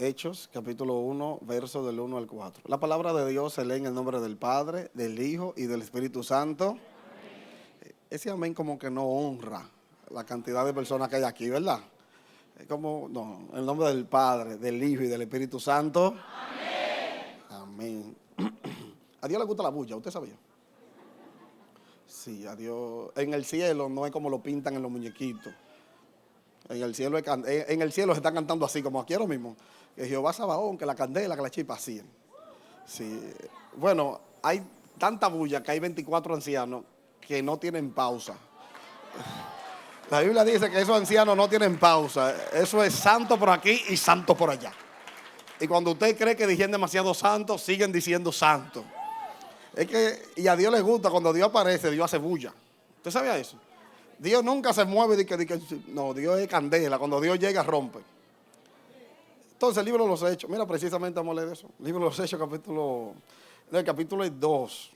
Hechos, capítulo 1, verso del 1 al 4. La palabra de Dios se lee en el nombre del Padre, del Hijo y del Espíritu Santo. Amén. Ese amén como que no honra la cantidad de personas que hay aquí, ¿verdad? Es como, no, en el nombre del Padre, del Hijo y del Espíritu Santo. Amén. Amén. A Dios le gusta la bulla, ¿usted sabía? Sí, a Dios. En el cielo no es como lo pintan en los muñequitos. En el cielo se están cantando así, como aquí ahora mismo. Que Jehová Sabaón, que la candela, que la chispa, así. Sí. Bueno, hay tanta bulla que hay 24 ancianos que no tienen pausa. La Biblia dice que esos ancianos no tienen pausa. Eso es santo por aquí y santo por allá. Y cuando usted cree que dijeron demasiado santo, siguen diciendo santo. Es que, y a Dios le gusta, cuando Dios aparece, Dios hace bulla. ¿Usted sabía eso? Dios nunca se mueve no, Dios es candela. Cuando Dios llega, rompe. Entonces, el libro de los Hechos, mira, precisamente vamos a leer eso. El libro de los Hechos, capítulo 2.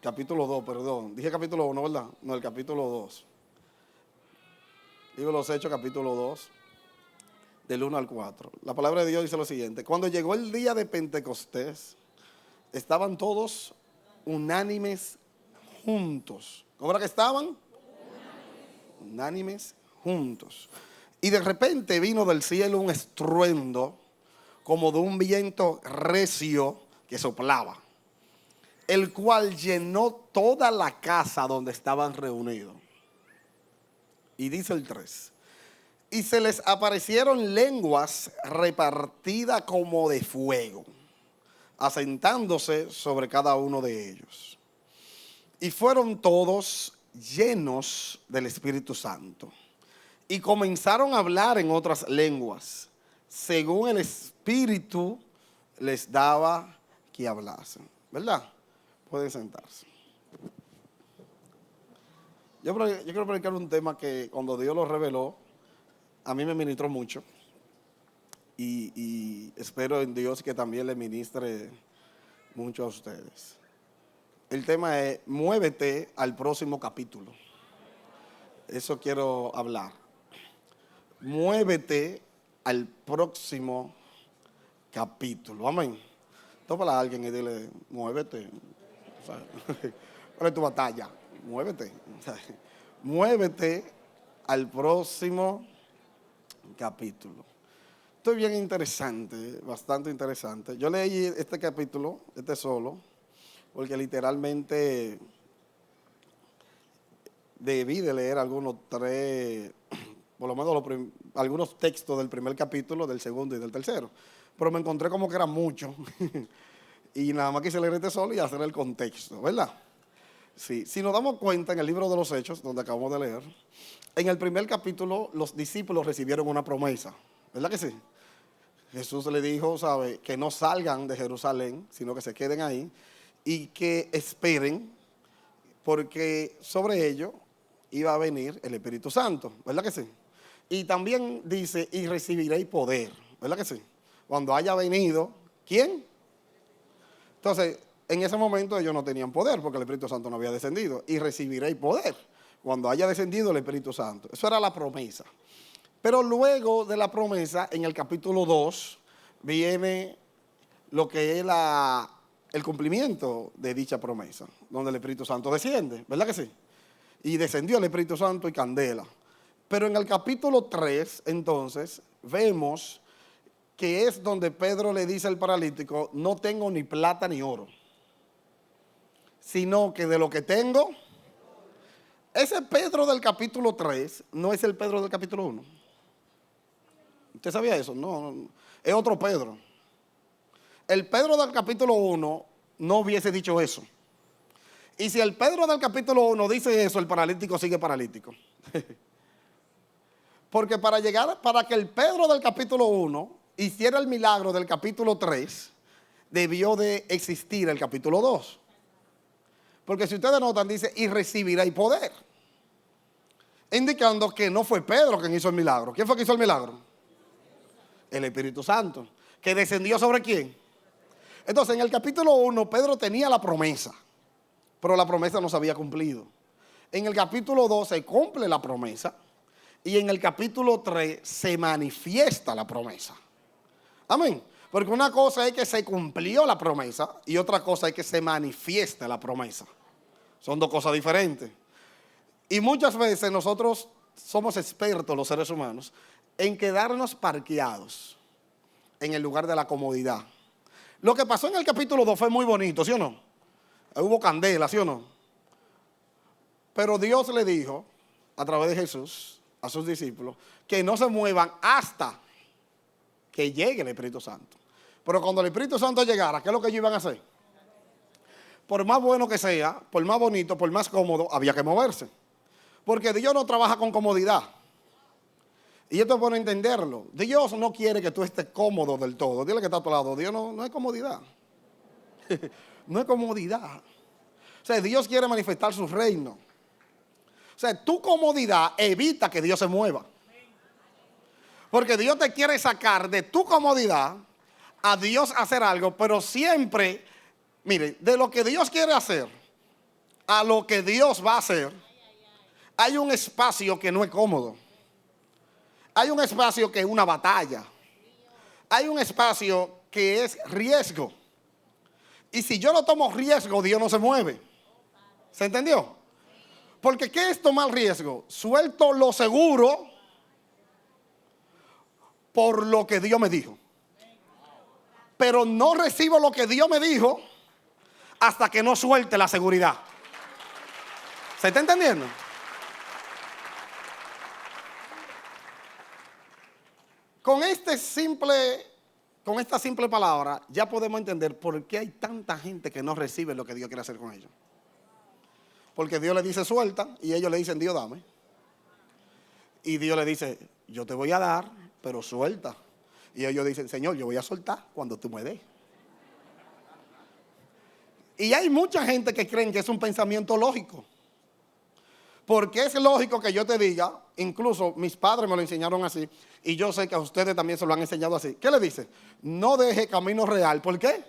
Capítulo 2, perdón. Dije capítulo 1, ¿verdad? No, el capítulo 2. Libro de los Hechos, capítulo 2, del 1 al 4. La palabra de Dios dice lo siguiente. Cuando llegó el día de Pentecostés, estaban todos unánimes juntos. ¿Cómo era que estaban? Unánimes juntos. Y de repente vino del cielo un estruendo como de un viento recio que soplaba, el cual llenó toda la casa donde estaban reunidos. Y dice el 3. Y se les aparecieron lenguas repartidas como de fuego, asentándose sobre cada uno de ellos. Y fueron todos llenos del Espíritu Santo. Y comenzaron a hablar en otras lenguas, según el Espíritu les daba que hablasen. ¿Verdad? Pueden sentarse. Yo quiero predicar un tema que cuando Dios lo reveló, a mí me ministró mucho. Y espero en Dios que también le ministre mucho a ustedes. El tema es, muévete al próximo capítulo. Eso quiero hablar. Muévete al próximo capítulo. Amén. Tómala a alguien y dile, muévete. O sea, ¿cuál es tu batalla? Muévete. O sea, muévete al próximo capítulo. Esto es bien interesante, bastante interesante. Yo leí este capítulo, solo, porque literalmente debí de leer algunos 3, por lo menos algunos textos del primer capítulo, del segundo y del tercero. Pero me encontré como que eran muchos. Y nada más quise leer solo y hacer el contexto, ¿verdad? Sí. Si nos damos cuenta en el libro de los Hechos, donde acabamos de leer, en el primer capítulo los discípulos recibieron una promesa, ¿verdad que sí? Jesús le dijo, ¿sabe? Que no salgan de Jerusalén, sino que se queden ahí y que esperen, porque sobre ellos iba a venir el Espíritu Santo, ¿verdad que sí? Y también dice, y recibiréis poder, ¿verdad que sí? Cuando haya venido, ¿quién? Entonces, en ese momento ellos no tenían poder porque el Espíritu Santo no había descendido. Y recibiréis poder cuando haya descendido el Espíritu Santo. Eso era la promesa. Pero luego de la promesa, en el capítulo 2, viene lo que es el cumplimiento de dicha promesa, donde el Espíritu Santo desciende, ¿verdad que sí? Y descendió el Espíritu Santo y candela. Pero en el capítulo 3, entonces, vemos que es donde Pedro le dice al paralítico, no tengo ni plata ni oro, sino que de lo que tengo, ese Pedro del capítulo 3 no es el Pedro del capítulo 1. ¿Usted sabía eso? No, es otro Pedro. El Pedro del capítulo 1 no hubiese dicho eso. Y si el Pedro del capítulo 1 dice eso, el paralítico sigue paralítico. Porque para que el Pedro del capítulo 1 hiciera el milagro del capítulo 3, debió de existir el capítulo 2. Porque si ustedes notan, dice, y recibiréis poder. Indicando que no fue Pedro quien hizo el milagro. ¿Quién fue quien hizo el milagro? El Espíritu Santo. ¿Que descendió sobre quién? Entonces, en el capítulo 1, Pedro tenía la promesa, pero la promesa no se había cumplido. En el capítulo 2 se cumple la promesa y en el capítulo 3 se manifiesta la promesa. Amén. Porque una cosa es que se cumplió la promesa y otra cosa es que se manifieste la promesa. Son dos cosas diferentes. Y muchas veces nosotros somos expertos, los seres humanos, en quedarnos parqueados en el lugar de la comodidad. Lo que pasó en el capítulo 2 fue muy bonito, ¿sí o no? Hubo candela, ¿sí o no? Pero Dios le dijo, a través de Jesús, a sus discípulos, que no se muevan hasta que llegue el Espíritu Santo. Pero cuando el Espíritu Santo llegara, ¿qué es lo que ellos iban a hacer? Por más bueno que sea, por más bonito, por más cómodo, había que moverse. Porque Dios no trabaja con comodidad. Y esto es bueno entenderlo. Dios no quiere que tú estés cómodo del todo. Dile que está a tu lado. Dios no es comodidad. No es comodidad. O sea, Dios quiere manifestar su reino. O sea, tu comodidad evita que Dios se mueva. Porque Dios te quiere sacar de tu comodidad a Dios hacer algo, pero siempre, mire, de lo que Dios quiere hacer a lo que Dios va a hacer, hay un espacio que no es cómodo. Hay un espacio que es una batalla. Hay un espacio que es riesgo. Y si yo no tomo riesgo, Dios no se mueve. ¿Se entendió? Porque ¿qué es tomar riesgo? Suelto lo seguro por lo que Dios me dijo. Pero no recibo lo que Dios me dijo hasta que no suelte la seguridad. ¿Se está entendiendo? Con esta simple palabra ya podemos entender por qué hay tanta gente que no recibe lo que Dios quiere hacer con ellos. Porque Dios le dice suelta y ellos le dicen Dios dame. Y Dios le dice yo te voy a dar, pero suelta. Y ellos dicen Señor, yo voy a soltar cuando tú me des. Y hay mucha gente que creen que es un pensamiento lógico. Porque es lógico que yo te diga, incluso mis padres me lo enseñaron así, y yo sé que a ustedes también se lo han enseñado así. ¿Qué le dice? No deje camino real. ¿Por qué?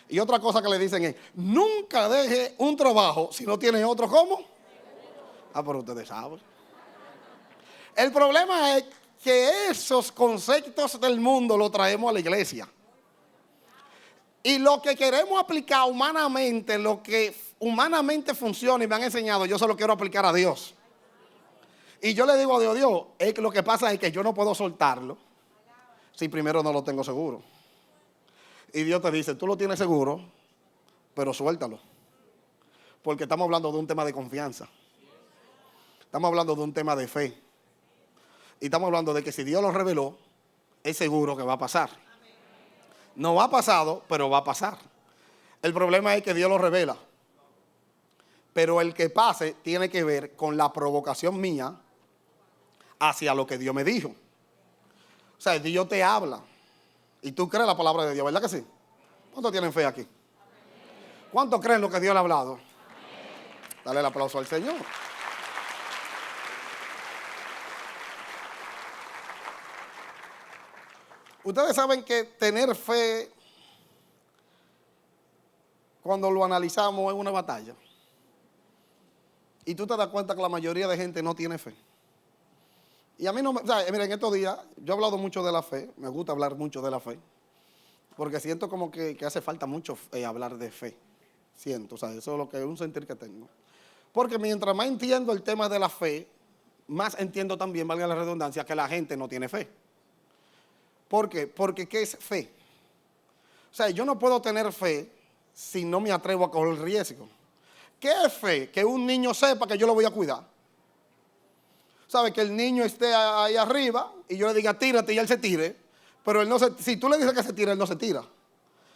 Y otra cosa que le dicen es, nunca deje un trabajo si no tiene otro. ¿Cómo? Ah, pero ustedes saben. El problema es que esos conceptos del mundo los traemos a la iglesia. Y lo que queremos aplicar humanamente, lo que humanamente funciona y me han enseñado, yo se lo quiero aplicar a Dios. Y yo le digo a Dios, es que lo que pasa es que yo no puedo soltarlo si primero no lo tengo seguro. Y Dios te dice, tú lo tienes seguro, pero suéltalo. Porque estamos hablando de un tema de confianza. Estamos hablando de un tema de fe. Y estamos hablando de que si Dios lo reveló, es seguro que va a pasar. No ha pasado, pero va a pasar. El problema es que Dios lo revela. Pero el que pase tiene que ver con la provocación mía hacia lo que Dios me dijo. O sea, Dios te habla. Y tú crees la palabra de Dios, ¿verdad que sí? ¿Cuántos tienen fe aquí? ¿Cuántos creen lo que Dios le ha hablado? Dale el aplauso al Señor. Ustedes saben que tener fe, cuando lo analizamos, es una batalla. Y tú te das cuenta que la mayoría de gente no tiene fe. Y a mí no me... O sea, mira, en estos días yo he hablado mucho de la fe. Me gusta hablar mucho de la fe. Porque siento como que hace falta mucho hablar de fe. Siento, o sea, eso es lo que es un sentir que tengo. Porque mientras más entiendo el tema de la fe, más entiendo también, valga la redundancia, que la gente no tiene fe. ¿Por qué? Porque ¿qué es fe? O sea, yo no puedo tener fe si no me atrevo a correr riesgo. ¿Qué es fe? Que un niño sepa que yo lo voy a cuidar. ¿Sabe? Que el niño esté ahí arriba y yo le diga tírate y él se tire. Pero él no se, si tú le dices que se tira, él no se tira.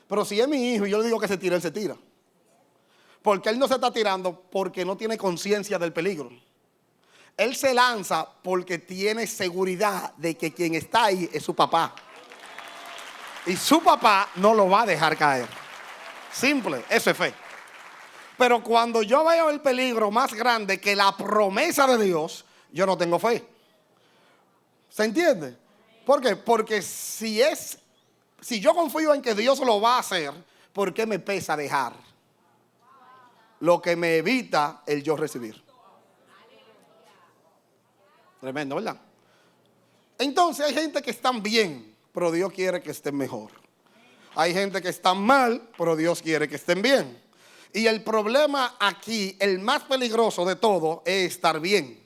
Pero si es mi hijo y yo le digo que se tire, él se tira. Porque él no se está tirando porque no tiene conciencia del peligro. Él se lanza porque tiene seguridad de que quien está ahí es su papá. Y su papá no lo va a dejar caer. Simple, eso es fe. Pero cuando yo veo el peligro más grande que la promesa de Dios, yo no tengo fe. ¿Se entiende? ¿Por qué? Porque si yo confío en que Dios lo va a hacer, ¿por qué me pesa dejar? Lo que me evita el yo recibir. Tremendo, ¿verdad? Entonces hay gente que están bien pero Dios quiere que estén mejor. Hay gente que está mal, pero Dios quiere que estén bien. Y el problema aquí, el más peligroso de todo, es estar bien.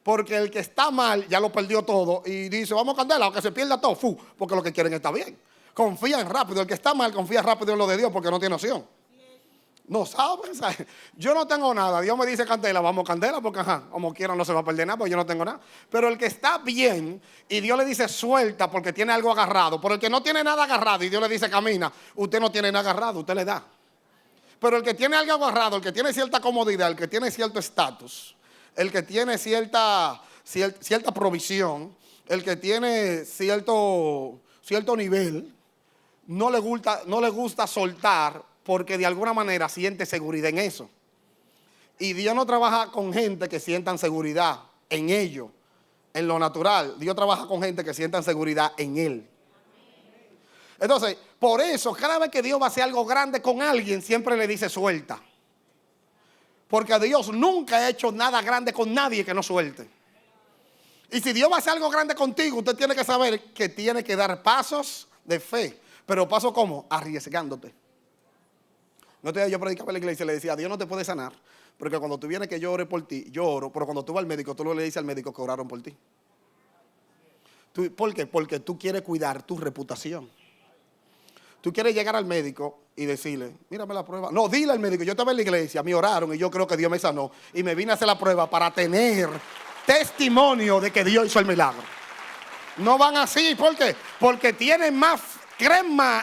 Porque el que está mal ya lo perdió todo y dice, vamos a candela, aunque se pierda todo, porque lo que quieren está bien. Confían rápido. El que está mal confía rápido en lo de Dios porque no tiene opción. No saben, ¿sabes? Yo no tengo nada. Dios me dice candela, vamos candela, porque como quieran no se va a perder nada, porque yo no tengo nada. Pero el que está bien y Dios le dice suelta porque tiene algo agarrado. Pero el que no tiene nada agarrado y Dios le dice camina, usted no tiene nada agarrado, usted le da. Pero el que tiene algo agarrado, el que tiene cierta comodidad, el que tiene cierto estatus, el que tiene cierta provisión, el que tiene cierto nivel, no le gusta soltar porque de alguna manera siente seguridad en eso. Y Dios no trabaja con gente que sientan seguridad en ello, en lo natural. Dios trabaja con gente que sientan seguridad en Él. Entonces, por eso, cada vez que Dios va a hacer algo grande con alguien, siempre le dice suelta. Porque Dios nunca ha hecho nada grande con nadie que no suelte. Y si Dios va a hacer algo grande contigo, usted tiene que saber que tiene que dar pasos de fe. Pero pasos ¿cómo? Arriesgándote. No te yo predicaba en la iglesia y le decía, Dios no te puede sanar, porque cuando tú vienes que yo ore por ti, yo oro, pero cuando tú vas al médico, tú le dices al médico que oraron por ti. ¿Por qué? Porque tú quieres cuidar tu reputación. Tú quieres llegar al médico y decirle, mírame la prueba. No, dile al médico, yo estaba en la iglesia, me oraron y yo creo que Dios me sanó. Y me vine a hacer la prueba para tener testimonio de que Dios hizo el milagro. No van así, ¿por qué? Porque creen más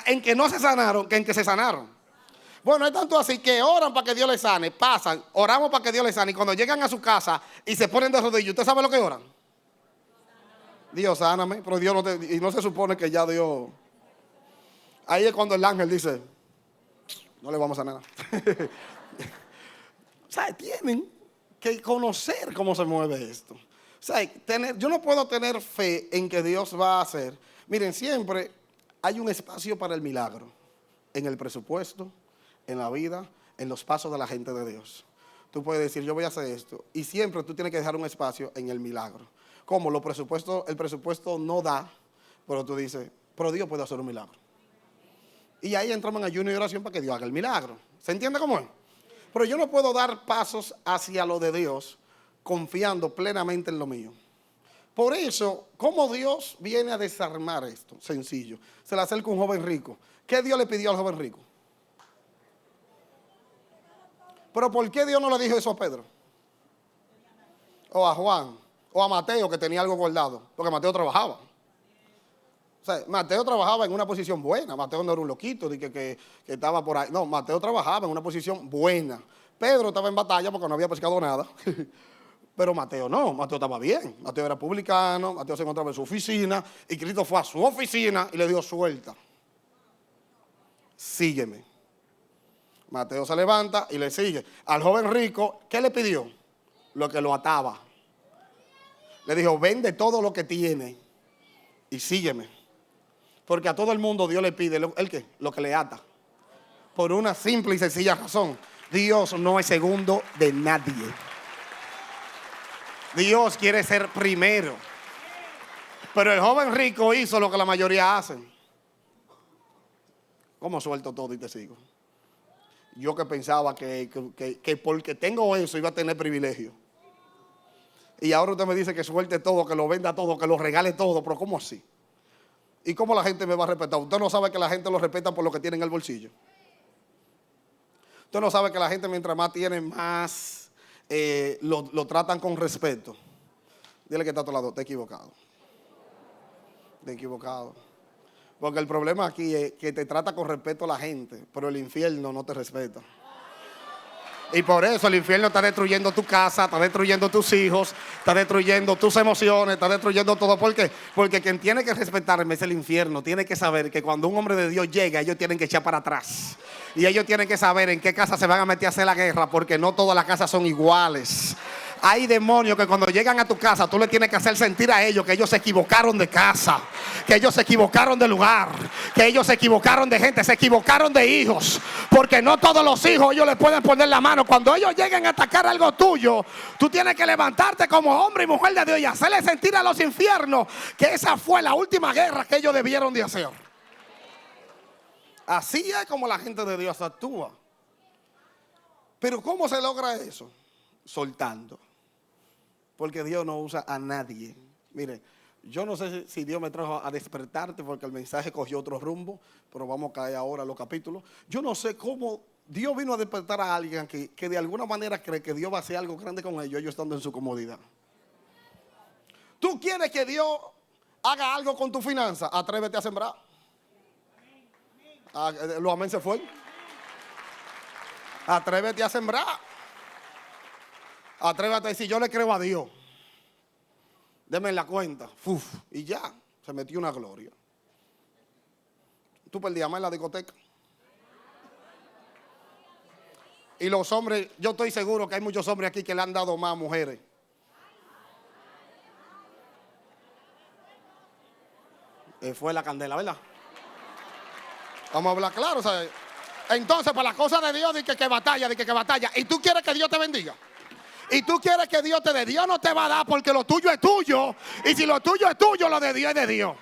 en que no se sanaron que en que se sanaron. Bueno, es tanto así que oran para que Dios les sane, pasan, oramos para que Dios les sane. Y cuando llegan a su casa y se ponen de rodillas, ¿usted sabe lo que oran? Dios, sáname, pero Dios y no se supone que ya Dios. Ahí es cuando el ángel dice, no le vamos a sanar. O sea, tienen que conocer cómo se mueve esto. O sea, yo no puedo tener fe en que Dios va a hacer. Miren, siempre hay un espacio para el milagro. En el presupuesto, en la vida, en los pasos de la gente de Dios. Tú puedes decir, yo voy a hacer esto. Y siempre tú tienes que dejar un espacio en el milagro. Como el presupuesto no da, pero tú dices, pero Dios puede hacer un milagro. Y ahí entramos en ayuno y oración para que Dios haga el milagro. ¿Se entiende cómo es? Pero yo no puedo dar pasos hacia lo de Dios confiando plenamente en lo mío. Por eso, ¿cómo Dios viene a desarmar esto? Sencillo. Se le acerca un joven rico. ¿Qué Dios le pidió al joven rico? Pero ¿por qué Dios no le dijo eso a Pedro? O a Juan, o a Mateo, que tenía algo guardado, porque Mateo trabajaba. O sea, Mateo trabajaba en una posición buena. Mateo no era un loquito que estaba por ahí. No, Mateo trabajaba en una posición buena. Pedro estaba en batalla porque no había pescado nada. Pero Mateo no, Mateo estaba bien. Mateo era publicano, Mateo se encontraba en su oficina y Cristo fue a su oficina y le dio suelta. Sígueme. Mateo se levanta y le sigue. Al joven rico, ¿qué le pidió? Lo que lo ataba. Le dijo, vende todo lo que tiene y sígueme. Porque a todo el mundo Dios le pide, ¿el qué? Lo que le ata. Por una simple y sencilla razón. Dios no es segundo de nadie. Dios quiere ser primero. Pero el joven rico hizo lo que la mayoría hacen. ¿Cómo suelto todo y te sigo? Yo que pensaba que porque tengo eso iba a tener privilegio. Y ahora usted me dice que suelte todo, que lo venda todo, que lo regale todo. Pero ¿cómo así? ¿Y cómo la gente me va a respetar? Usted no sabe que la gente lo respeta por lo que tiene en el bolsillo. Usted no sabe que la gente mientras más tiene, más lo tratan con respeto. Dile que está a tu lado, te he equivocado. Te he equivocado. Porque el problema aquí es que te trata con respeto la gente, pero el infierno no te respeta. Y por eso el infierno está destruyendo tu casa, está destruyendo tus hijos, está destruyendo tus emociones, está destruyendo todo. ¿Por qué? Porque quien tiene que respetarme es el infierno. Tiene que saber que cuando un hombre de Dios llega, ellos tienen que echar para atrás. Y ellos tienen que saber en qué casa se van a meter a hacer la guerra, porque no todas las casas son iguales. Hay demonios que cuando llegan a tu casa tú le tienes que hacer sentir a ellos que ellos se equivocaron de casa, que ellos se equivocaron de lugar, que ellos se equivocaron de gente, se equivocaron de hijos. Porque no todos los hijos ellos le pueden poner la mano. Cuando ellos lleguen a atacar algo tuyo, tú tienes que levantarte como hombre y mujer de Dios y hacerle sentir a los infiernos que esa fue la última guerra que ellos debieron de hacer. Así es como la gente de Dios actúa. Pero ¿cómo se logra eso? Soltando. Porque Dios no usa a nadie. Mire, yo no sé si Dios me trajo a despertarte porque el mensaje cogió otro rumbo, pero vamos a caer ahora a los capítulos. Yo no sé cómo Dios vino a despertar a alguien que de alguna manera cree que Dios va a hacer algo grande con ellos estando en su comodidad. ¿Tú quieres que Dios haga algo con tu finanza? Atrévete a sembrar. Los amén se fue. Atrévete a sembrar. Atrévete a decir, yo le creo a Dios. Deme la cuenta. Uf, y ya, se metió una gloria. Tú perdías más en la discoteca. Y los hombres, yo estoy seguro que hay muchos hombres aquí que le han dado más a mujeres. Fue la candela, ¿verdad? Vamos a hablar claro, ¿sabes? Entonces, para las cosas de Dios, di que batalla, di que batalla. Y tú quieres que Dios te bendiga. Y tú quieres que Dios te dé. Dios no te va a dar porque lo tuyo es tuyo. Y si lo tuyo es tuyo, lo de Dios es de Dios.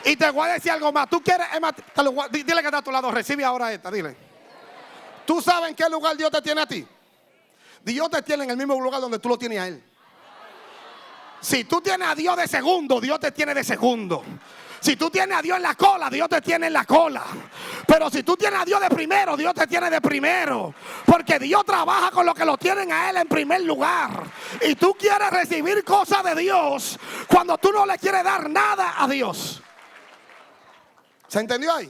Y te voy a decir algo más. Tú quieres, dile que está a tu lado, recibe ahora esta, dile. ¿Tú sabes en qué lugar Dios te tiene a ti? Dios te tiene en el mismo lugar donde tú lo tienes a Él. Si tú tienes a Dios de segundo, Dios te tiene de segundo. Si tú tienes a Dios en la cola, Dios te tiene en la cola. Pero si tú tienes a Dios de primero, Dios te tiene de primero. Porque Dios trabaja con los que lo tienen a Él en primer lugar. Y tú quieres recibir cosas de Dios cuando tú no le quieres dar nada a Dios. ¿Se entendió ahí?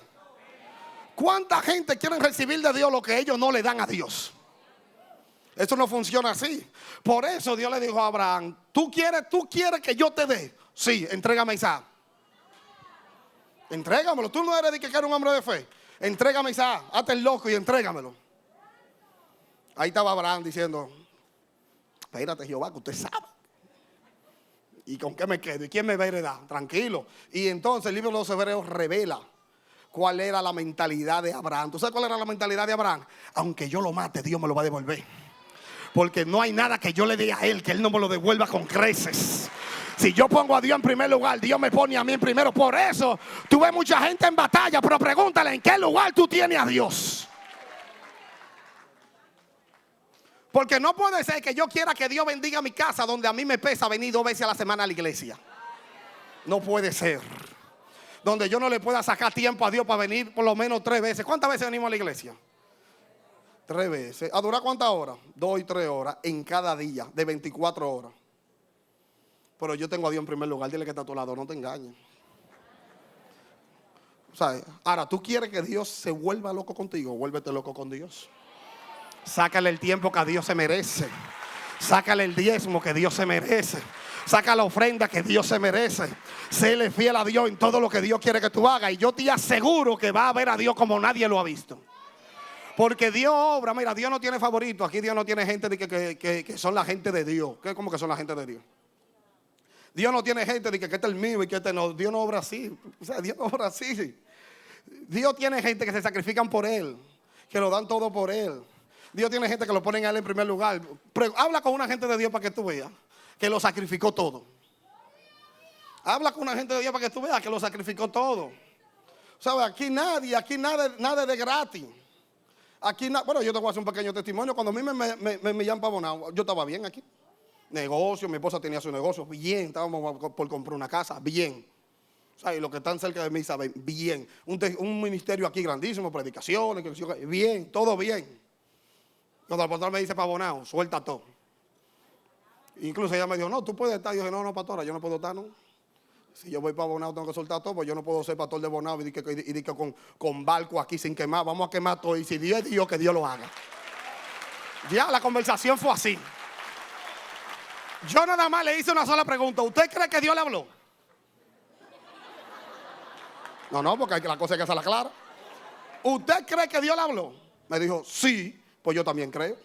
¿Cuánta gente quiere recibir de Dios lo que ellos no le dan a Dios? Eso no funciona así. Por eso Dios le dijo a Abraham, ¿tú quieres que yo te dé? Sí, entrégame a Isaac. Entrégamelo. Tú no eres de que eres un hombre de fe. Entrégame a Isaac. Hazte el loco y entrégamelo. Ahí estaba Abraham diciendo, espérate Jehová, que usted sabe. ¿Y con qué me quedo? ¿Y quién me va a heredar? Tranquilo. Y entonces el libro de los Hebreos revela cuál era la mentalidad de Abraham. ¿Tú sabes cuál era la mentalidad de Abraham? Aunque yo lo mate, Dios me lo va a devolver. Porque no hay nada que yo le dé a Él que Él no me lo devuelva con creces. Si yo pongo a Dios en primer lugar, Dios me pone a mí en primero. Por eso tú ves mucha gente en batalla, pero pregúntale en qué lugar tú tienes a Dios. Porque no puede ser que yo quiera que Dios bendiga mi casa donde a mí me pesa venir 2 veces a la semana a la iglesia. No puede ser. Donde yo no le pueda sacar tiempo a Dios para venir por lo menos 3 veces. ¿Cuántas veces venimos a la iglesia? 3 veces. ¿A durar cuántas horas? 2 y 3 horas en cada día de 24 horas. Pero yo tengo a Dios en primer lugar. Dile que está a tu lado, no te engañes. ¿Sabes? Ahora, ¿tú quieres que Dios se vuelva loco contigo? Vuélvete loco con Dios. Sácale el tiempo que a Dios se merece. Sácale el diezmo que Dios se merece. Saca la ofrenda que Dios se merece. Séle fiel a Dios en todo lo que Dios quiere que tú hagas. Y yo te aseguro que va a ver a Dios como nadie lo ha visto. Porque Dios obra. Mira, Dios no tiene favoritos. Aquí Dios no tiene gente que son la gente de Dios. ¿Cómo que son la gente de Dios? Dios no tiene gente de que este es el mío y que este no. Dios no obra así. O sea, Dios no obra así. Dios tiene gente que se sacrifican por Él, que lo dan todo por Él. Dios tiene gente que lo ponen a Él en primer lugar. Habla con una gente de Dios para que tú veas que lo sacrificó todo. Habla con una gente de Dios para que tú veas que lo sacrificó todo. ¿Sabes? Aquí nada de gratis. Bueno, yo te voy a hacer un pequeño testimonio. Cuando a mí me llaman para Bonao, yo estaba bien aquí. Negocio, mi esposa tenía su negocio, bien. Estábamos por comprar una casa, bien. ¿Sabes? Los que están cerca de mí saben, bien. Un ministerio aquí grandísimo, predicaciones, bien, todo bien. Cuando el pastor me dice para Bonao, suelta todo. Incluso ella me dijo, no, tú puedes estar. Yo dije, no, pastora, yo no puedo estar, no. Si yo voy para Bonao tengo que soltar todo, pues yo no puedo ser pastor de Bonao y que con barco aquí sin quemar. Vamos a quemar todo y si Dios es Dios, que Dios lo haga. Ya, la conversación fue así. Yo nada más le hice una sola pregunta. ¿Usted cree que Dios le habló? No, porque la cosa hay que hacerla clara. ¿Usted cree que Dios le habló? Me dijo, sí, pues yo también creo.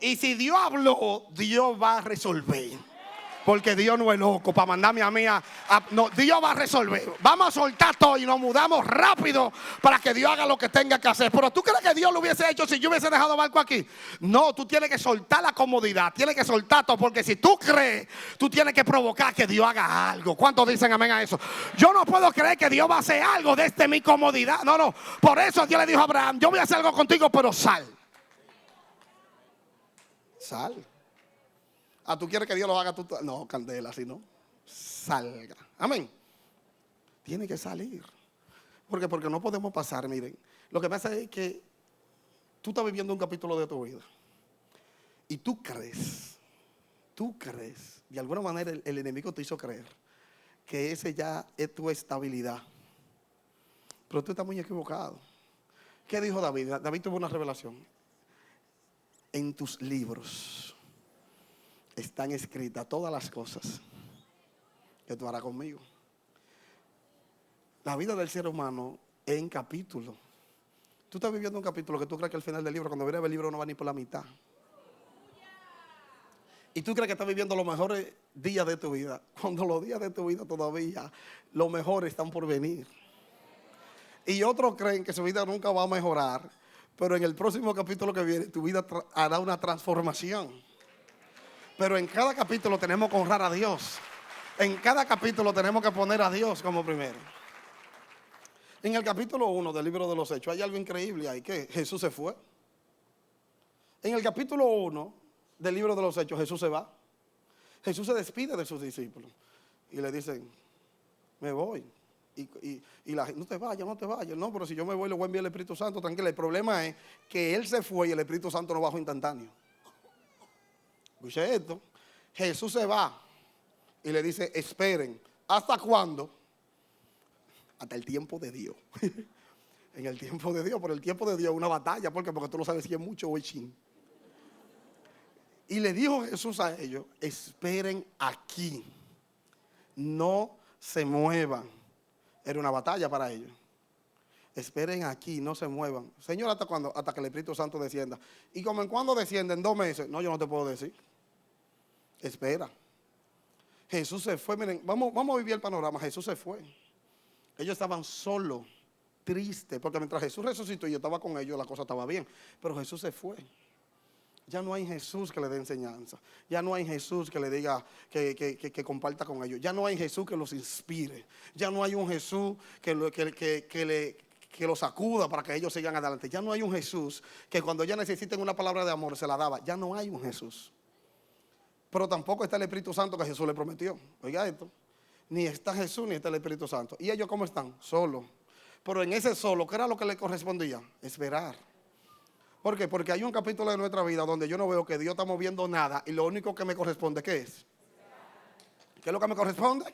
Y si Dios habló, Dios va a resolver. Porque Dios no es loco para mandarme a mí no, Dios va a resolver. Vamos a soltar todo y nos mudamos rápido para que Dios haga lo que tenga que hacer. Pero ¿tú crees que Dios lo hubiese hecho si yo hubiese dejado barco aquí? No, tú tienes que soltar la comodidad. Tienes que soltar todo. Porque si tú crees, tú tienes que provocar que Dios haga algo. ¿Cuántos dicen amén a eso? Yo no puedo creer que Dios va a hacer algo desde mi comodidad. No, no. Por eso Dios le dijo a Abraham, yo voy a hacer algo contigo, pero sal. Sal. ¿Tú quieres que Dios lo haga? No, candela, si no, salga. Amén. Tiene que salir. Porque no podemos pasar, miren. Lo que pasa es que tú estás viviendo un capítulo de tu vida. Y tú crees, de alguna manera el enemigo te hizo creer que ese ya es tu estabilidad. Pero tú estás muy equivocado. ¿Qué dijo David? David tuvo una revelación. En tus libros están escritas todas las cosas que tú harás conmigo. La vida del ser humano es en capítulos. Tú estás viviendo un capítulo que tú crees que al final del libro, cuando vienes el libro, no va ni por la mitad. Y tú crees que estás viviendo los mejores días de tu vida, cuando los días de tu vida todavía, los mejores están por venir. Y otros creen que su vida nunca va a mejorar, pero en el próximo capítulo que viene, tu vida hará una transformación. Pero en cada capítulo tenemos que honrar a Dios. En cada capítulo tenemos que poner a Dios como primero. En el capítulo 1 del libro de los Hechos hay algo increíble ahí, que Jesús se fue. En el capítulo 1 del libro de los Hechos Jesús se va. Jesús se despide de sus discípulos y le dicen, me voy. Y la gente, no te vayas. No, pero si yo me voy le voy a enviar el Espíritu Santo, tranquilo. El problema es que Él se fue y el Espíritu Santo no bajó instantáneo. Escuche esto, Jesús se va y le dice, esperen, ¿hasta cuándo? Hasta el tiempo de Dios. En el tiempo de Dios, por el tiempo de Dios, una batalla, porque tú no sabes si es mucho o es chin. Y le dijo Jesús a ellos, esperen aquí, no se muevan. Era una batalla para ellos. Esperen aquí, no se muevan. Señor, ¿hasta cuándo? Hasta que el Espíritu Santo descienda. ¿Y como en cuándo desciende? En 2 meses. No, yo no te puedo decir. Espera. Jesús se fue. Miren, vamos a vivir el panorama. Jesús se fue. Ellos estaban solos, tristes, porque mientras Jesús resucitó y yo estaba con ellos, la cosa estaba bien. Pero Jesús se fue. Ya no hay Jesús que le dé enseñanza. Ya no hay Jesús que le diga que comparta con ellos. Ya no hay Jesús que los inspire. Ya no hay un Jesús que los sacuda para que ellos sigan adelante. Ya no hay un Jesús que cuando ya necesiten una palabra de amor se la daba. Ya no hay un Jesús. Pero tampoco está el Espíritu Santo que Jesús le prometió. Oiga esto. Ni está Jesús ni está el Espíritu Santo. ¿Y ellos cómo están? Solos. Pero en ese solo, ¿qué era lo que le correspondía? Esperar. ¿Por qué? Porque hay un capítulo de nuestra vida donde yo no veo que Dios está moviendo nada y lo único que me corresponde, ¿qué es? ¿Qué es lo que me corresponde?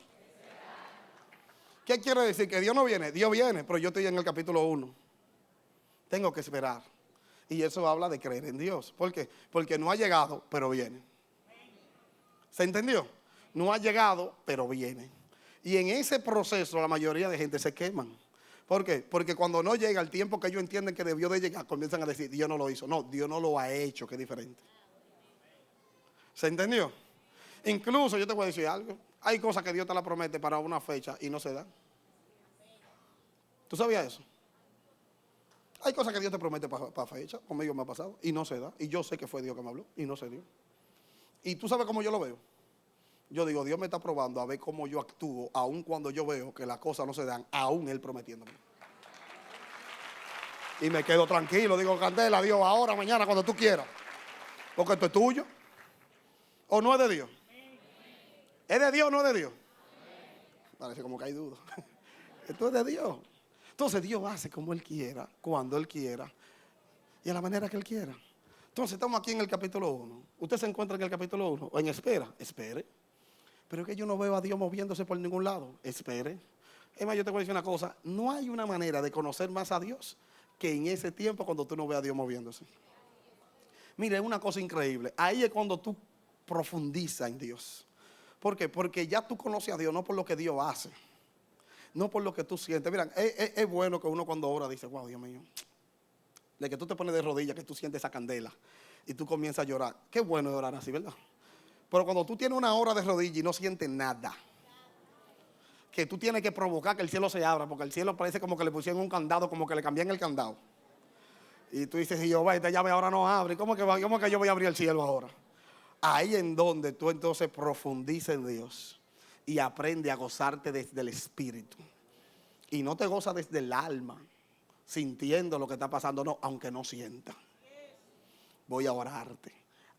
¿Qué quiere decir? Que Dios no viene. Dios viene, pero yo estoy en el capítulo 1. Tengo que esperar. Y eso habla de creer en Dios. ¿Por qué? Porque no ha llegado, pero viene. ¿Se entendió? No ha llegado, pero viene. Y en ese proceso la mayoría de gente se queman. ¿Por qué? Porque cuando no llega el tiempo que ellos entienden que debió de llegar, comienzan a decir, Dios no lo hizo. No, Dios no lo ha hecho, que es diferente. ¿Se entendió? Incluso yo te voy a decir algo. Hay cosas que Dios te la promete para una fecha y no se dan. ¿Tú sabías eso? Hay cosas que Dios te promete para fecha, conmigo me ha pasado, y no se da. Y yo sé que fue Dios que me habló, y no se dio. Y tú sabes cómo yo lo veo. Yo digo, Dios me está probando a ver cómo yo actúo, aun cuando yo veo que las cosas no se dan, aún Él prometiéndome. Y me quedo tranquilo, digo, Candela, Dios, ahora, mañana, cuando tú quieras. Porque esto es tuyo. ¿O no es de Dios? ¿Es de Dios o no es de Dios? Parece como que hay duda. Esto es de Dios. Entonces Dios hace como Él quiera, cuando Él quiera y a la manera que Él quiera. Entonces estamos aquí en el capítulo 1. Usted se encuentra en el capítulo 1 o en espera. Espere. Pero es que yo no veo a Dios moviéndose por ningún lado. Espere. Es más, yo te voy a decir una cosa. No hay una manera de conocer más a Dios que en ese tiempo cuando tú no ves a Dios moviéndose. Mire, es una cosa increíble. Ahí es cuando tú profundizas en Dios. ¿Por qué? Porque ya tú conoces a Dios no por lo que Dios hace, no por lo que tú sientes. Miren, es bueno que uno cuando ora dice, wow, Dios mío. De que tú te pones de rodillas, que tú sientes esa candela. y tú comienzas a llorar. Qué bueno es orar así, ¿verdad? Pero cuando tú tienes una hora de rodilla y no sientes nada, que tú tienes que provocar que el cielo se abra, porque el cielo parece como que le pusieron un candado, como que le cambian el candado. Y tú dices, Jehová, esta llave ahora no abre. ¿Cómo que yo voy a abrir el cielo ahora? Ahí en donde tú entonces profundices en Dios y aprende a gozarte desde el Espíritu. Y no te gozas desde el alma, sintiendo lo que está pasando. No, aunque no sienta, voy a orarte.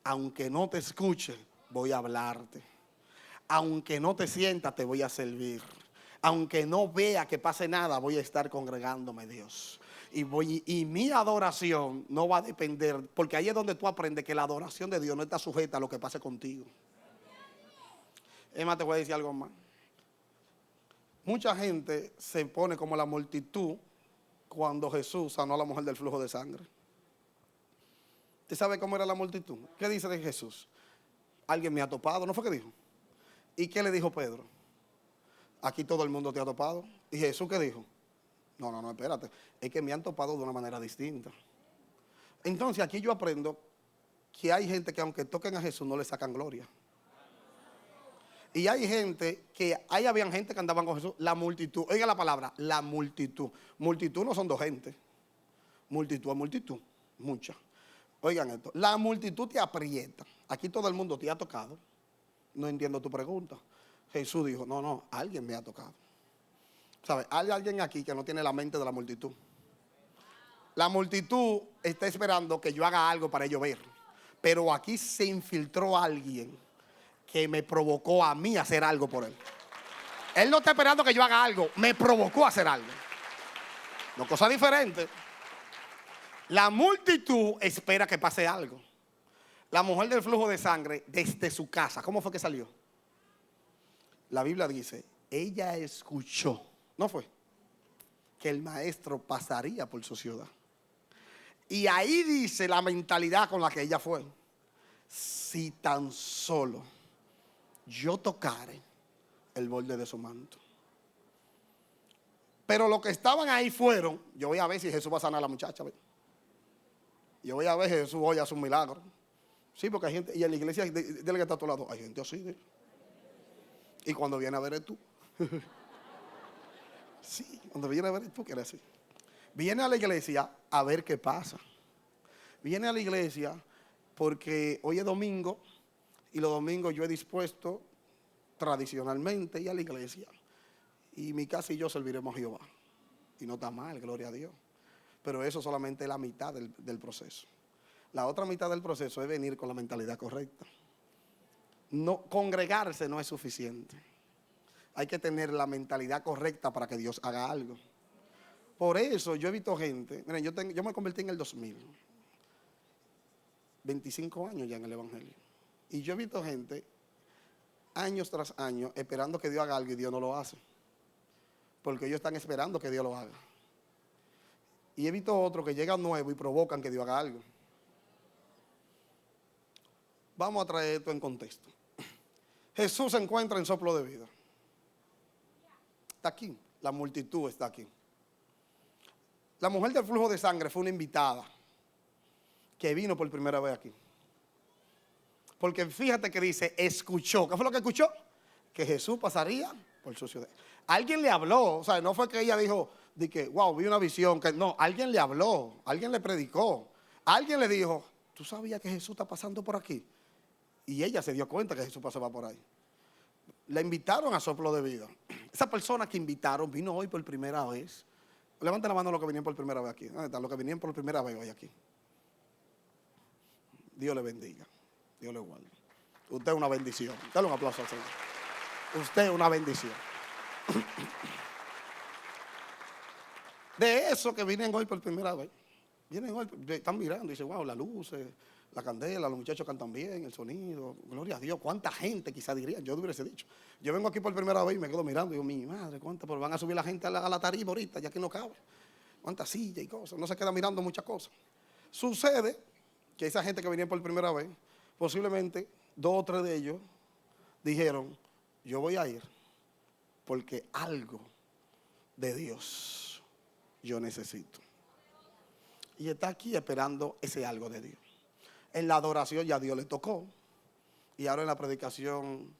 Aunque no te escuche, voy a hablarte. Aunque no te sienta, te voy a servir. Aunque no vea que pase nada, voy a estar congregándome, Dios. Y mi adoración no va a depender, porque ahí es donde tú aprendes que la adoración de Dios no está sujeta a lo que pase contigo. Es más, te voy a decir algo más. Mucha gente se pone como la multitud cuando Jesús sanó a la mujer del flujo de sangre. ¿Usted sabe cómo era la multitud? ¿Qué dice de Jesús? Alguien me ha topado, ¿no fue que dijo? ¿Y qué le dijo Pedro? Aquí todo el mundo te ha topado. ¿Y Jesús qué dijo? No, espérate. Es que me han topado de una manera distinta. Entonces aquí yo aprendo que hay gente que aunque toquen a Jesús no le sacan gloria. Y hay gente que, ahí habían gente que andaban con Jesús, la multitud. Oiga la palabra, la multitud. Multitud no son dos gente. Multitud es multitud, mucha. Oigan esto, la multitud te aprieta. Aquí todo el mundo te ha tocado. No entiendo tu pregunta. Jesús dijo, no, alguien me ha tocado. ¿Sabe? Hay alguien aquí que no tiene la mente de la multitud. La multitud está esperando que yo haga algo para ellos ver. Pero aquí se infiltró alguien que me provocó a mí a hacer algo por él. Él no está esperando que yo haga algo, me provocó a hacer algo. Dos cosas diferentes. La multitud espera que pase algo. La mujer del flujo de sangre, desde su casa, ¿cómo fue que salió? La Biblia dice, ella escuchó, ¿no fue? Que el maestro pasaría por su ciudad. Y ahí dice la mentalidad con la que ella fue. Si tan solo yo tocare el borde de su manto. Pero los que estaban ahí fueron, yo voy a ver si Jesús va a sanar a la muchacha. Yo voy a ver si Jesús hoy hace un milagro. Sí, porque hay gente, y en la iglesia, dile que está a tu lado, hay gente así. Y cuando viene a ver es tú. Sí, cuando viene a ver es tú que eres así. Viene a la iglesia a ver qué pasa. Viene a la iglesia porque hoy es domingo y los domingos yo he dispuesto tradicionalmente ir a la iglesia. Y mi casa y yo serviremos a Jehová. Y no está mal, gloria a Dios. Pero eso solamente es la mitad del proceso. La otra mitad del proceso es venir con la mentalidad correcta. No, congregarse no es suficiente. Hay que tener la mentalidad correcta para que Dios haga algo. Por eso yo he visto gente, miren, yo me convertí en el 2000, 25 años ya en el evangelio. Y yo he visto gente años tras años esperando que Dios haga algo y Dios no lo hace. Porque ellos están esperando que Dios lo haga. Y he visto otros que llegan nuevos y provocan que Dios haga algo. Vamos a traer esto en contexto. Jesús se encuentra en soplo de vida. Está aquí, la multitud está aquí. La mujer del flujo de sangre fue una invitada que vino por primera vez aquí. Porque fíjate que dice, escuchó. ¿Qué fue lo que escuchó? Que Jesús pasaría por su ciudad. Alguien le habló, o sea, no fue que ella dijo, de que, wow, vi una visión. Que, no, alguien le habló, alguien le predicó. Alguien le dijo, ¿tú sabías que Jesús está pasando por aquí? Y ella se dio cuenta que Jesús pasaba por ahí. La invitaron a soplo de vida. Esa persona que invitaron vino hoy por primera vez. Levanten la mano los que vinieron por primera vez aquí. ¿Dónde están los que vinieron por primera vez hoy aquí? Dios le bendiga. Dios le guarde. Usted es una bendición. Dale un aplauso al Señor. Usted es una bendición. De eso que vienen hoy por primera vez. Vienen hoy, están mirando y dicen, wow, las luces, la candela, los muchachos cantan bien, el sonido, gloria a Dios. ¿Cuánta gente quizás dirían? Yo hubiese dicho. Yo vengo aquí por primera vez y me quedo mirando y digo, mi madre, ¿cuánta? Pero van a subir la gente a la tarima ahorita, ya que no cabe. ¿Cuántas sillas y cosas? No se queda mirando muchas cosas. Sucede que esa gente que venía por primera vez, posiblemente 2 o 3 de ellos dijeron, yo voy a ir porque algo de Dios yo necesito. Y está aquí esperando ese algo de Dios. En la adoración ya Dios le tocó. Y ahora en la predicación,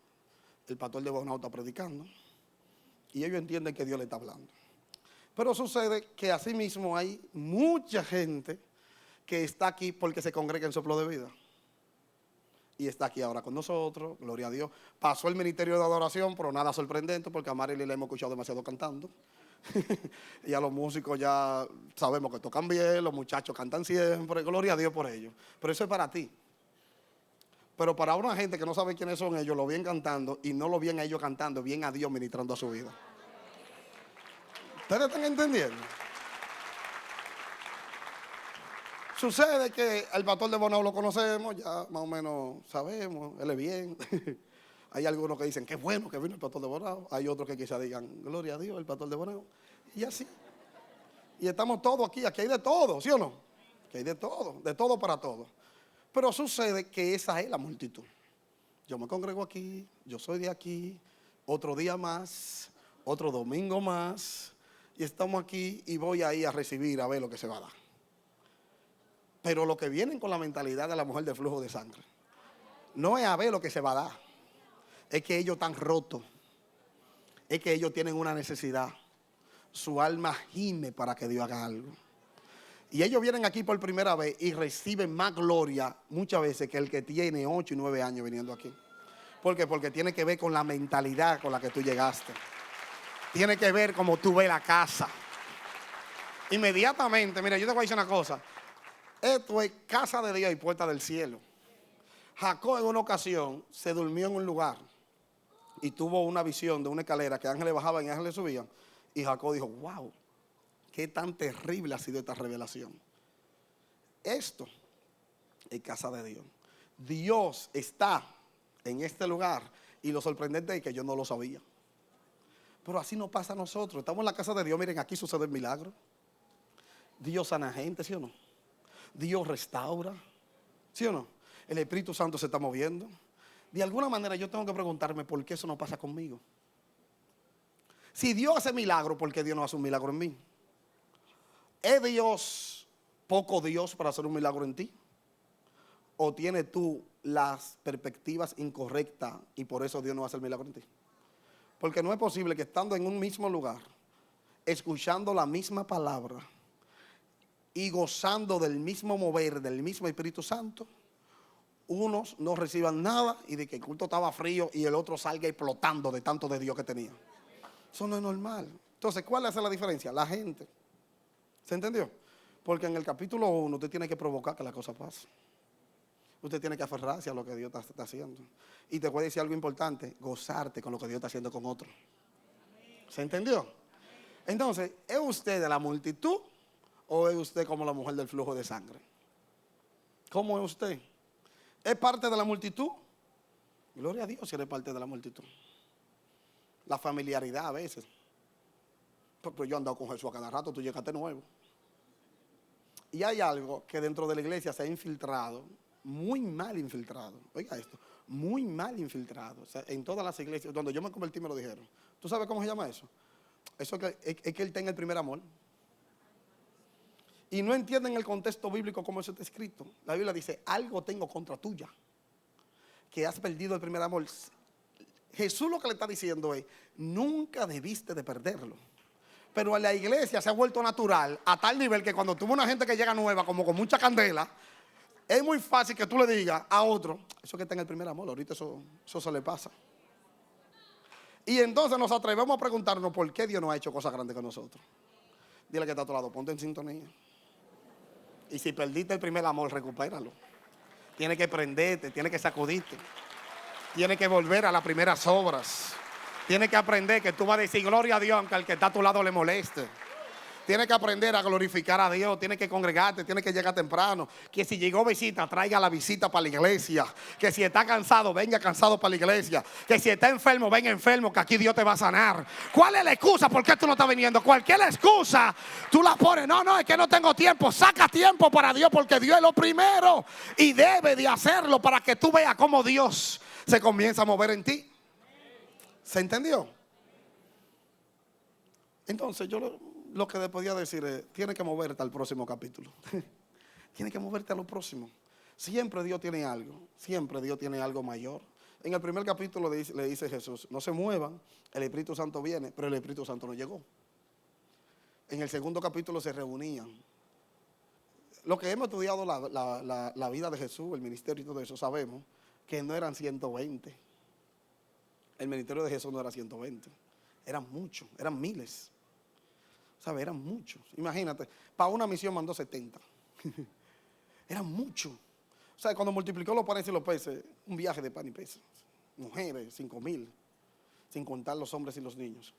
el pastor de Bonao está predicando. Y ellos entienden que Dios le está hablando. Pero sucede que asimismo hay mucha gente que está aquí porque se congrega en Soplo de Vida. Y está aquí ahora con nosotros, gloria a Dios. Pasó el ministerio de adoración, pero nada sorprendente porque a Marily le hemos escuchado demasiado cantando. Y a los músicos ya sabemos que tocan bien, los muchachos cantan siempre, gloria a Dios por ellos. Pero eso es para ti. Pero para una gente que no sabe quiénes son ellos, lo vienen cantando y no lo vienen a ellos cantando, bien a Dios ministrando a su vida. ¿Ustedes están entendiendo? Sucede que el pastor de Bonao lo conocemos, ya más o menos sabemos, él es bien. Hay algunos que dicen, qué bueno que vino el pastor de Bonao. Hay otros que quizás digan, gloria a Dios, el pastor de Bonao. Y así. Y estamos todos aquí hay de todo, ¿sí o no? Aquí hay de todo para todo. Pero sucede que esa es la multitud. Yo me congrego aquí, yo soy de aquí, otro día más, otro domingo más, y estamos aquí y voy ahí a recibir, a ver lo que se va a dar. Pero lo que vienen con la mentalidad de la mujer de flujo de sangre, no es a ver lo que se va a dar, es que ellos están rotos, es que ellos tienen una necesidad, su alma gime para que Dios haga algo. Y ellos vienen aquí por primera vez y reciben más gloria muchas veces que el que tiene 8 y 9 años viniendo aquí. ¿Por qué? Porque tiene que ver con la mentalidad con la que tú llegaste. Tiene que ver cómo tú ves la casa. Inmediatamente, mira, yo te voy a decir una cosa. Esto es casa de Dios y puerta del cielo. Jacob en una ocasión se durmió en un lugar y tuvo una visión de una escalera que ángeles bajaban y ángeles subían. Y Jacob dijo, wow, qué tan terrible ha sido esta revelación. Esto es casa de Dios. Dios está en este lugar y lo sorprendente es que yo no lo sabía. Pero así nos pasa a nosotros. Estamos en la casa de Dios, miren, aquí sucede el milagro. Dios sana gente, ¿sí o no? Dios restaura, ¿sí o no? El Espíritu Santo se está moviendo. De alguna manera yo tengo que preguntarme por qué eso no pasa conmigo. Si Dios hace milagro, ¿por qué Dios no hace un milagro en mí? ¿Es Dios poco Dios para hacer un milagro en ti? ¿O tienes tú las perspectivas incorrectas y por eso Dios no hace el milagro en ti? Porque no es posible que estando en un mismo lugar, escuchando la misma palabra y gozando del mismo mover, del mismo Espíritu Santo, unos no reciban nada y de que el culto estaba frío y el otro salga explotando de tanto de Dios que tenía. Eso no es normal. Entonces, ¿cuál es la diferencia? La gente. ¿Se entendió? Porque en el capítulo 1 usted tiene que provocar que la cosa pase. Usted tiene que aferrarse a lo que Dios está haciendo. Y te voy a decir algo importante, gozarte con lo que Dios está haciendo con otro. ¿Se entendió? Entonces, ¿es usted de la multitud o es usted como la mujer del flujo de sangre? ¿Cómo es usted? ¿Es parte de la multitud? Gloria a Dios si eres parte de la multitud. La familiaridad a veces. Pues yo he andado con Jesús a cada rato, tú llegaste nuevo. Y hay algo que dentro de la iglesia se ha infiltrado, muy mal infiltrado. Oiga esto, muy mal infiltrado. O sea, en todas las iglesias, donde yo me convertí me lo dijeron. ¿Tú sabes cómo se llama eso? Eso es que él tenga el primer amor. Y no entienden el contexto bíblico como eso está escrito. La Biblia dice, algo tengo contra tuya, que has perdido el primer amor. Jesús lo que le está diciendo es, nunca debiste de perderlo. Pero en la iglesia se ha vuelto natural a tal nivel que cuando tuvo una gente que llega nueva, como con mucha candela, es muy fácil que tú le digas a otro, eso que está en el primer amor, ahorita eso se le pasa. Y entonces nos atrevemos a preguntarnos por qué Dios no ha hecho cosas grandes con nosotros. Dile que está a tu lado, ponte en sintonía. Y si perdiste el primer amor, recupéralo. Tienes que prenderte, tienes que sacudirte. Tienes que volver a las primeras obras. Tienes que aprender que tú vas a decir gloria a Dios aunque al que está a tu lado le moleste. Tienes que aprender a glorificar a Dios. Tienes que congregarte, tienes que llegar temprano. Que si llegó visita, traiga la visita para la iglesia. Que si está cansado, venga cansado para la iglesia. Que si está enfermo, venga enfermo, que aquí Dios te va a sanar. ¿Cuál es la excusa? ¿Por qué tú no estás viniendo? Cualquier excusa, tú la pones. No, es que no tengo tiempo. Saca tiempo para Dios porque Dios es lo primero. Y debe de hacerlo para que tú veas cómo Dios se comienza a mover en ti. ¿Se entendió? Entonces yo lo que le podía decir es, tienes que moverte al próximo capítulo. Tienes que moverte a lo próximo. Siempre Dios tiene algo. Siempre Dios tiene algo mayor. En el primer capítulo le dice Jesús, no se muevan, el Espíritu Santo viene, pero el Espíritu Santo no llegó. En el segundo capítulo se reunían. Lo que hemos estudiado la vida de Jesús, el ministerio y todo eso, sabemos que no eran 120. El ministerio de Jesús no era 120. Eran muchos, eran miles. ¿Sabes? Eran muchos. Imagínate, para una misión mandó 70. Eran muchos. O sea, cuando multiplicó los panes y los peces, un viaje de pan y peces. Mujeres, 5,000, sin contar los hombres y los niños.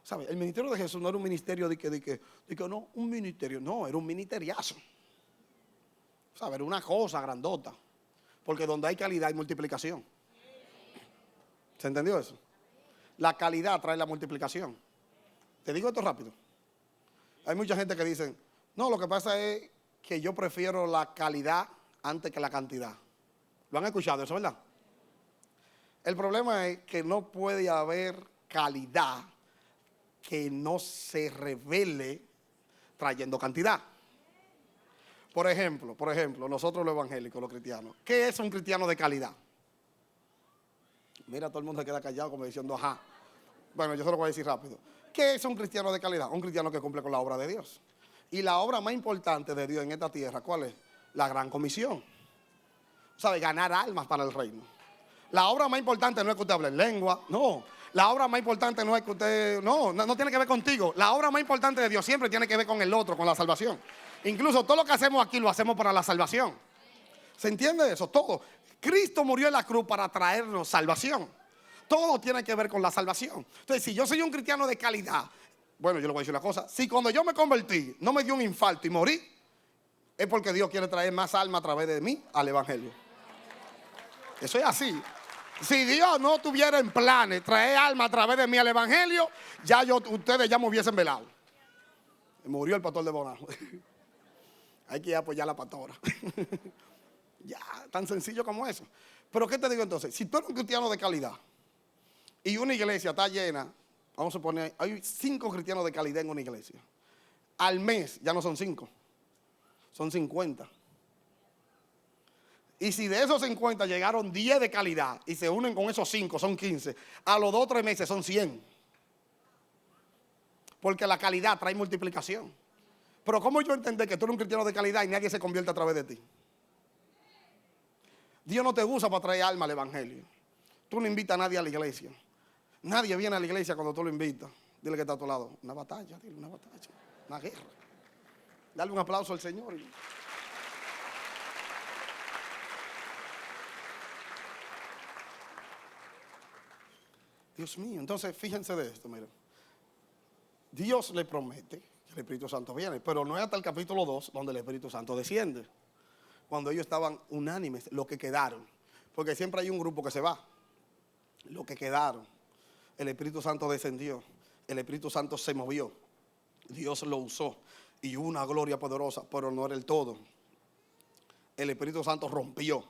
¿Sabes? El ministerio de Jesús no era un ministerio de que no, un ministerio, no, era un ministeriazo. ¿Sabes? Era una cosa grandota. Porque donde hay calidad hay multiplicación. ¿Se entendió eso? La calidad trae la multiplicación. Te digo esto rápido. Hay mucha gente que dice, no, lo que pasa es que yo prefiero la calidad antes que la cantidad. ¿Lo han escuchado eso, verdad? El problema es que no puede haber calidad que no se revele trayendo cantidad. Por ejemplo, nosotros los evangélicos, los cristianos, ¿qué es un cristiano de calidad? Mira, todo el mundo se queda callado como diciendo, ajá. Bueno, yo se lo voy a decir rápido. ¿Qué es un cristiano de calidad? Un cristiano que cumple con la obra de Dios. Y la obra más importante de Dios en esta tierra, ¿cuál es? La gran comisión. ¿Sabe? Ganar almas para el reino. La obra más importante no es que usted hable en lengua, no. La obra más importante no es que usted, no tiene que ver contigo. La obra más importante de Dios siempre tiene que ver con el otro, con la salvación. Incluso todo lo que hacemos aquí lo hacemos para la salvación. ¿Se entiende eso? Todo. Cristo murió en la cruz para traernos salvación. Todo tiene que ver con la salvación. Entonces, si yo soy un cristiano de calidad, bueno, yo le voy a decir una cosa. Si cuando yo me convertí no me dio un infarto y morí, es porque Dios quiere traer más alma a través de mí al evangelio. Eso es así. Si Dios no tuviera en planes traer alma a través de mí al evangelio, ustedes ya me hubiesen velado. Murió el pastor de Bonao. Hay que apoyar a la pastora. Ya, tan sencillo como eso. Pero ¿qué te digo entonces? Si tú eres un cristiano de calidad y una iglesia está llena, vamos a suponer, hay 5 cristianos de calidad en una iglesia. Al mes ya no son 5, son 50. Y si de esos 50 llegaron 10 de calidad y se unen con esos 5, son 15, a los 2 o 3 meses son 100. Porque la calidad trae multiplicación. Pero ¿cómo yo entender que tú eres un cristiano de calidad y nadie se convierte a través de ti? Dios no te usa para traer alma al evangelio. Tú no invitas a nadie a la iglesia. Nadie viene a la iglesia cuando tú lo invitas. Dile que está a tu lado. Una batalla, dile, una batalla, una guerra. Dale un aplauso al Señor. Dios mío, entonces fíjense de esto, miren. Dios le promete que el Espíritu Santo viene, pero no es hasta el capítulo 2 donde el Espíritu Santo desciende. Cuando ellos estaban unánimes, los que quedaron. Porque siempre hay un grupo que se va. Los que quedaron. El Espíritu Santo descendió. El Espíritu Santo se movió. Dios lo usó. Y hubo una gloria poderosa, pero no era el todo. El Espíritu Santo rompió.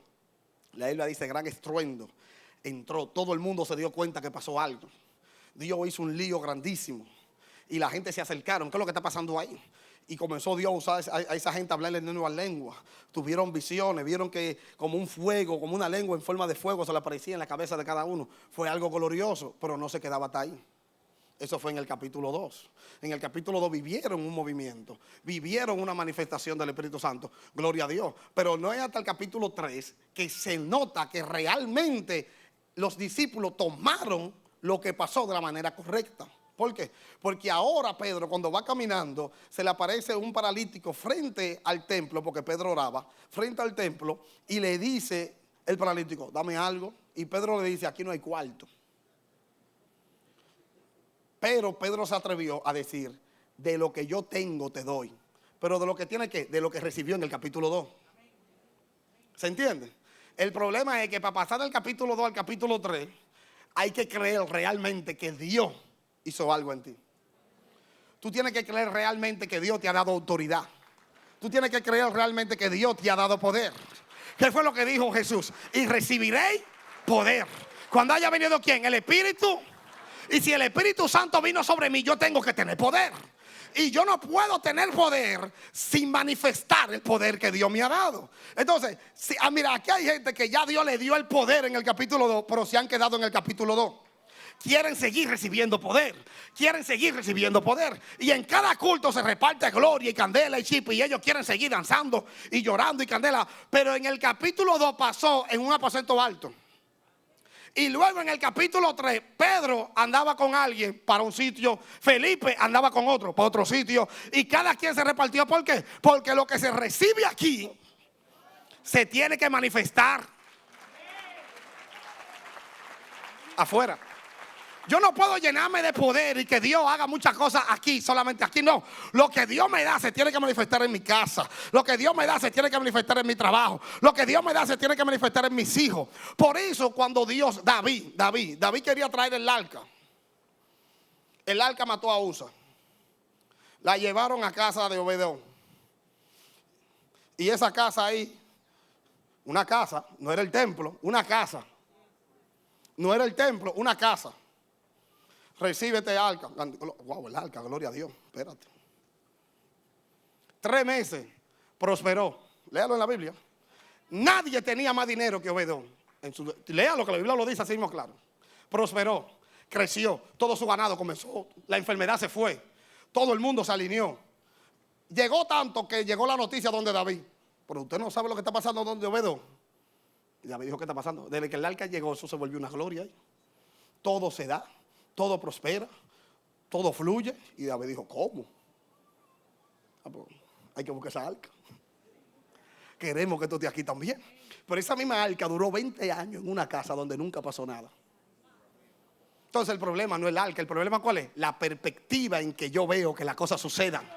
La Biblia dice gran estruendo. Entró, todo el mundo se dio cuenta que pasó algo. Dios hizo un lío grandísimo. Y la gente se acercaron. ¿Qué es lo que está pasando ahí? Y comenzó Dios a usar a esa gente a hablarle en nuevas lenguas. Tuvieron visiones, vieron que como un fuego, como una lengua en forma de fuego se le aparecía en la cabeza de cada uno. Fue algo glorioso, pero no se quedaba hasta ahí. Eso fue en el capítulo 2. En el capítulo 2 vivieron un movimiento, vivieron una manifestación del Espíritu Santo. Gloria a Dios. Pero no es hasta el capítulo 3 que se nota que realmente los discípulos tomaron lo que pasó de la manera correcta. ¿Por qué? Porque ahora Pedro, cuando va caminando, se le aparece un paralítico frente al templo, porque Pedro oraba, frente al templo, y le dice el paralítico, dame algo. Y Pedro le dice, aquí no hay cuarto. Pero Pedro se atrevió a decir, de lo que yo tengo te doy. Pero de lo que tiene que, de lo que recibió en el capítulo 2. ¿Se entiende? El problema es que para pasar del capítulo 2 al capítulo 3, hay que creer realmente que Dios hizo algo en ti. Tú tienes que creer realmente que Dios te ha dado autoridad. Tú tienes que creer realmente que Dios te ha dado poder. ¿Qué fue lo que dijo Jesús? Y recibiréis poder. Cuando haya venido ¿quién? El Espíritu. Y si el Espíritu Santo vino sobre mí, yo tengo que tener poder. Y yo no puedo tener poder sin manifestar el poder que Dios me ha dado. Entonces, mira, aquí hay gente que ya Dios le dio el poder en el capítulo 2, pero se han quedado en el capítulo 2. Quieren seguir recibiendo poder. Quieren seguir recibiendo poder. Y en cada culto se reparte gloria y candela y chispa. Y ellos quieren seguir danzando y llorando y candela. Pero en el capítulo 2 pasó en un aposento alto. Y luego en el capítulo 3, Pedro andaba con alguien para un sitio, Felipe andaba con otro para otro sitio. Y cada quien se repartió. ¿Por qué? Porque lo que se recibe aquí se tiene que manifestar afuera. Yo no puedo llenarme de poder y que Dios haga muchas cosas aquí, solamente aquí. No, lo que Dios me da se tiene que manifestar en mi casa. Lo que Dios me da se tiene que manifestar en mi trabajo. Lo que Dios me da se tiene que manifestar en mis hijos. Por eso cuando David quería traer el arca mató a Usa. La llevaron a casa de Obededom. Y esa casa ahí, una casa, no era el templo, una casa. No era el templo, una casa. Recibe este arca. Wow, el arca, gloria a Dios. Espérate. 3 meses prosperó. Léalo en la Biblia. Nadie tenía más dinero que Obededom. Léalo, que la Biblia lo dice así mismo claro. Prosperó, creció, todo su ganado comenzó. La enfermedad se fue. Todo el mundo se alineó. Llegó tanto que llegó la noticia donde David. Pero usted no sabe lo que está pasando donde Obededom. Y David dijo, ¿qué está pasando? Desde que el arca llegó, eso se volvió una gloria ahí. Todo se da. Todo prospera, todo fluye. Y David dijo, ¿cómo? Pues, hay que buscar esa arca. Queremos que esto esté aquí también. Pero esa misma arca duró 20 años en una casa donde nunca pasó nada. Entonces el problema no es el arca. ¿El problema cuál es? La perspectiva en que yo veo que las cosas sucedan.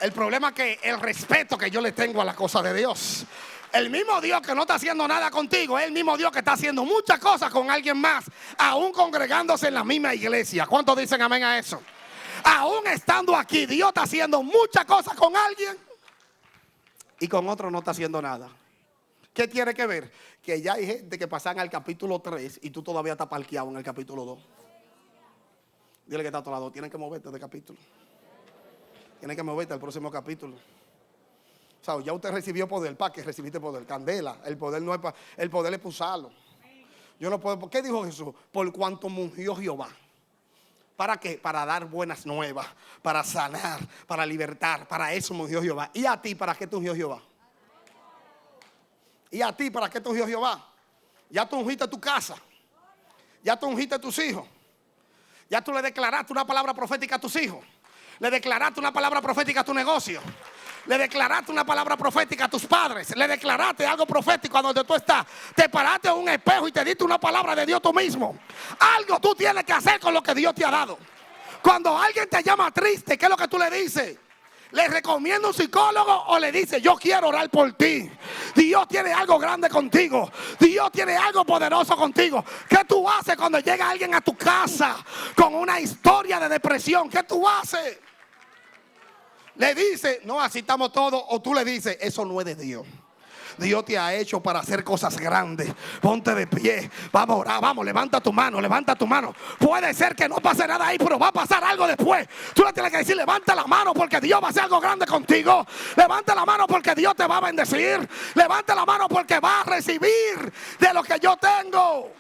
El problema es que el respeto que yo le tengo a la cosa de Dios. El mismo Dios que no está haciendo nada contigo es el mismo Dios que está haciendo muchas cosas con alguien más, aún congregándose en la misma iglesia. ¿Cuántos dicen amén a eso? Aún estando aquí, Dios está haciendo muchas cosas con alguien y con otro no está haciendo nada. ¿Qué tiene que ver? Que ya hay gente que pasan al capítulo 3 y tú todavía estás parqueado en el capítulo 2. Dile que está a tu lado, tienes que moverte de capítulo. Tienes que moverte al próximo capítulo. O sea, ya usted recibió poder. ¿Para qué recibiste poder? Candela. El poder no es para, el poder es para usarlo. Yo no puedo. ¿Qué dijo Jesús? Por cuanto ungió Jehová. ¿Para qué? Para dar buenas nuevas, para sanar, para libertar. Para eso ungió Jehová. ¿Y a ti para qué te ungió Jehová? ¿Y a ti para qué te ungió Jehová? Ya tú ungiste tu casa. Ya tú ungiste a tus hijos. Ya tú le declaraste una palabra profética a tus hijos. Le declaraste una palabra profética a tu negocio. Le declaraste una palabra profética a tus padres. Le declaraste algo profético a donde tú estás. Te paraste en un espejo y te diste una palabra de Dios tú mismo. Algo tú tienes que hacer con lo que Dios te ha dado. Cuando alguien te llama triste, ¿qué es lo que tú le dices? ¿Le recomiendo un psicólogo o le dices, yo quiero orar por ti? Dios tiene algo grande contigo. Dios tiene algo poderoso contigo. ¿Qué tú haces cuando llega alguien a tu casa con una historia de depresión? ¿Qué tú haces? Le dice, no, así estamos todos. O tú le dices, eso no es de Dios. Dios te ha hecho para hacer cosas grandes. Ponte de pie, vamos a orar, vamos, levanta tu mano, levanta tu mano. Puede ser que no pase nada ahí, pero va a pasar algo después. Tú le tienes que decir, levanta la mano porque Dios va a hacer algo grande contigo. Levanta la mano porque Dios te va a bendecir. Levanta la mano porque va a recibir de lo que yo tengo.